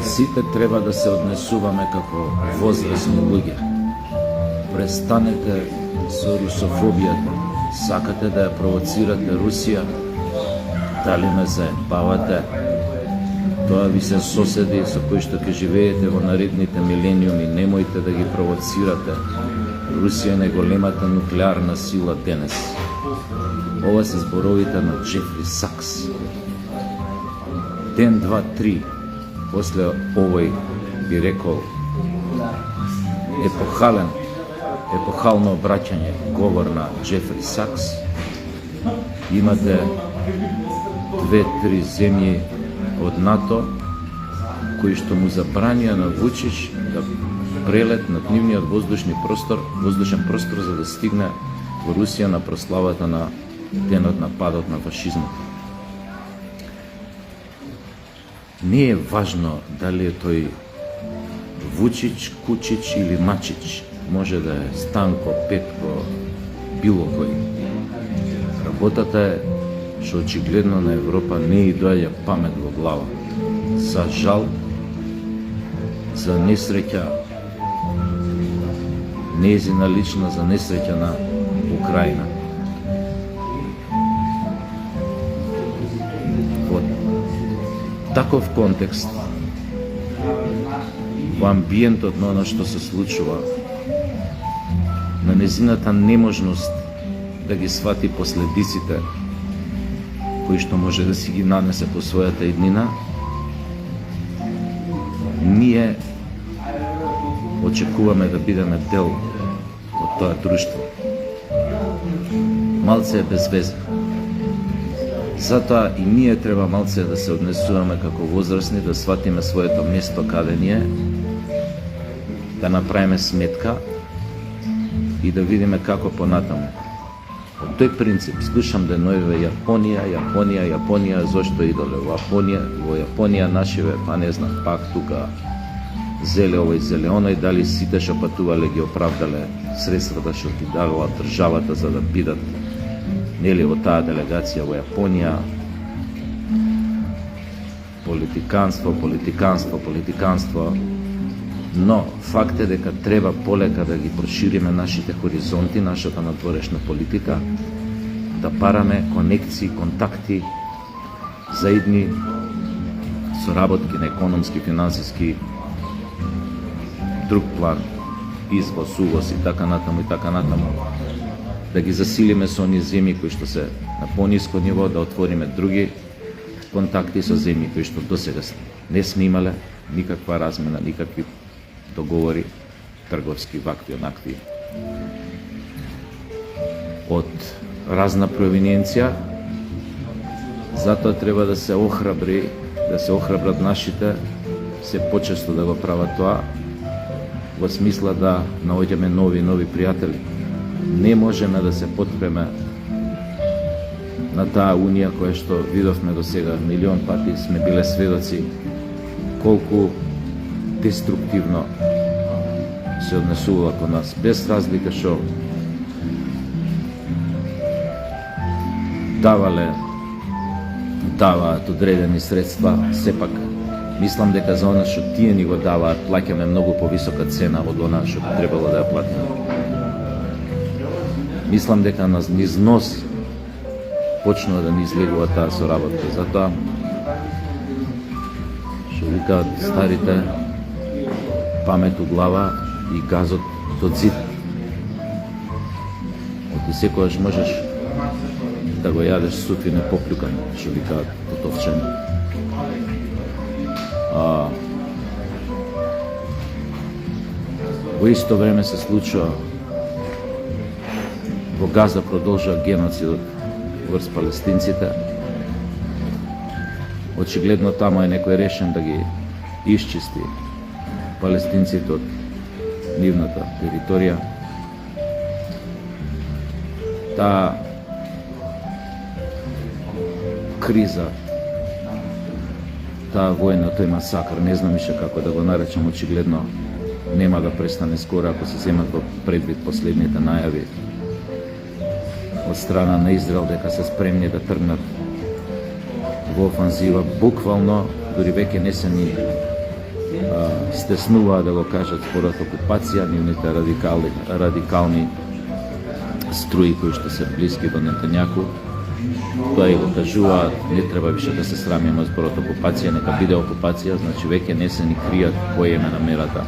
Сите треба да се однесуваме како возрастни луѓе. Престанете со русофобијата. Сакате да ја провоцирате Русија? Дали ме заебавате? Тоа ви се соседи со кои што ќе живеете во наредните милениуми. Немојте да ги провоцирате. Русија е најголемата нуклеарна сила денес. Ова се зборовите на Джефри Сакс. Ден, 2, 3 после овој би рекол епохално обраќање, говор на Джефри Сакс, имате 2-3 земји од НАТО кои што му забранија на Вучич да прелет над нивниот воздушен простор за да стигне во Русија на прославата на денот на падот на фашизмот. Не е важно дали е тој Вучич, Кучич или Мачич. Може да е Станко, Петко, било кој. Работата е што очигледно на Европа не и доаѓа памет во глава. За жал, за несреќа, нејзина лична, за несреќа на Украина. Во таков контекст, во амбиентот на оно што се случува, на незината неможност да ги свати последиците кои што може да си ги нанесе по својата иднина, ние очекуваме да бидеме дел од тоа друштво. Малце е без веза. Затоа и ние треба малце да се однесуваме како возрастни, да сватиме своето место каде ни е, да направиме сметка и да видиме како понатаму. Од тој принцип слушам деноиве Јапонија, зошто идоле во Јапонија нашиве, па не знам, пак тука зеле овој, зеле оној, дали сите што патувале ги оправдале средствата што ги давала државата за да бидат нели во таа делегација во Јапонија. Политиканство. Но факт е дека треба полека да ги прошириме нашите хоризонти, нашата надворешна политика, да бараме конекции, контакти, заедни соработки на економски, финансиски, друг план, извоз, увоз и така натаму, да ги засилиме со оние земји кои што се на пониско ниво, да отвориме други контакти со земји кои што досега не сме имале никаква размена, никакви договори трговски, вакви, онакви, од разна провиненција. Затоа треба да се охрабрат нашите, се почесто да го прават тоа, во смисла да наоѓаме нови пријатели. Не можеме да се потпреме на таа унија која што видовме до сега, милион пати сме биле сведоци колку деструктивно се однесува кон нас, без разлика што даваат одредени средства, сепак мислам дека за она што тие ни го даваат плаќаме многу повисока цена од она што требало да ја платиме. Мислам дека низ нос почнува да ни излегува таа соработка. Затоа што викаат старите, памет у глава и газот до зид. Оти секогаш можеш да го јадеш сутвине поплюкан, што викаат тотовчени. Во исто време се случува во Газа, продолжува геноцидот врз палестинците. Очигледно тамо е некој решен да ги исчисти палестинците од нивната територија. Таа криза, таа војна, тој масакр, не знам ише како да го наречам, очигледно нема да престане скоро ако се земат во предвид последните најави од страна на Израел дека се спремни да тргнат во офанзива. Буквално, дури веќе не се ни стеснуваа да го кажат според окупација, нивните радикални струи кои што се блиски до Нетањаку. Тоа и го кажуваат, не треба више да се срамиме според окупација, нека биде окупација, значи веќе не се ни кријат кој е намерата,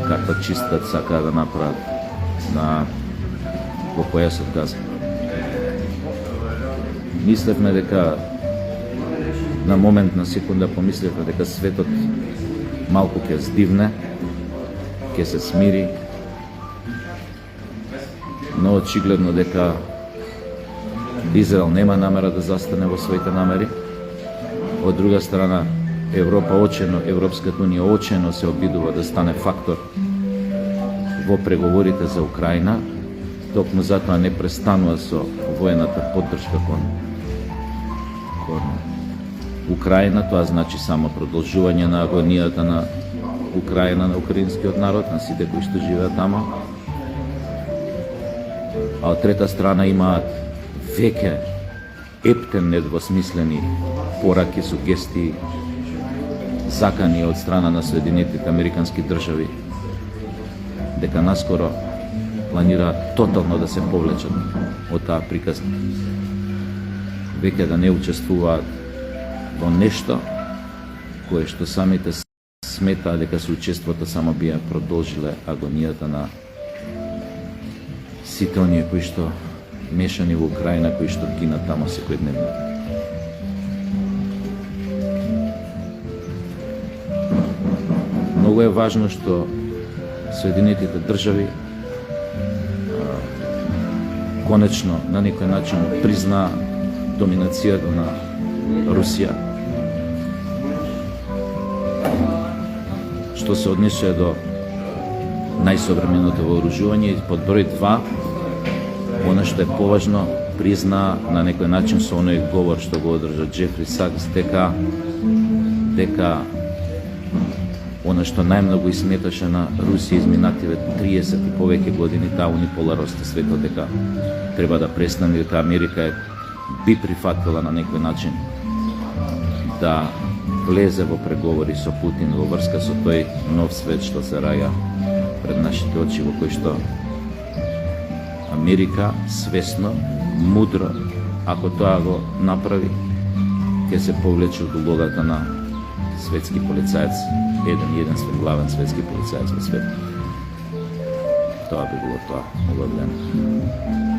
каква чистат сака да направат во појасот Газа. Мислевме дека на момент, на секунда помислевме дека светот малку ќе здивне, ќе се смири, но очигледно дека Израел нема намера да застане во своите намери. Од друга страна, Европската унија очено се обидува да стане фактор во преговорите за Украина, токму затоа не престанува со воената поддршка кон Украина. Тоа значи само продолжување на агонијата на Украина, на украинскиот народ, на сите кои што живеат тама. А од трета страна имаат веќе ептен недвосмислени пораки, сугестии, закани од страна на Соединетите Американски држави дека наскоро планираат тотално да се повлечат од таа приказна. Веќе да не учествуваат во нешто кое што самите сметаа дека соучеството само би ја продолжиле агонијата на сите оние кои што мешани во Украина, кои што гинат тамо секојдневно. Многу е важно што Соединетите држави конечно на некој начин призна доминацијата на Русија, што се однесува до најсовременото вооружување, и под број 2, она што е поважно, призна на некој начин со оној говор што го одржа Джефри Сакс дека она што најмногу сметаше на Русија изминативе 30 и повеќе години, таа униполарност на светот, дека треба да престане, дека Америка би прифатила на некој начин да влезе во преговори со Путин во врска со тој нов свет што се раја пред нашите очи, во кој што Америка свесно, мудро, ако тоа го направи, ќе се повлече од улогата на светски полицаец, еден главен светски полицаец во светот. Тоа би било тоа, обавljeno.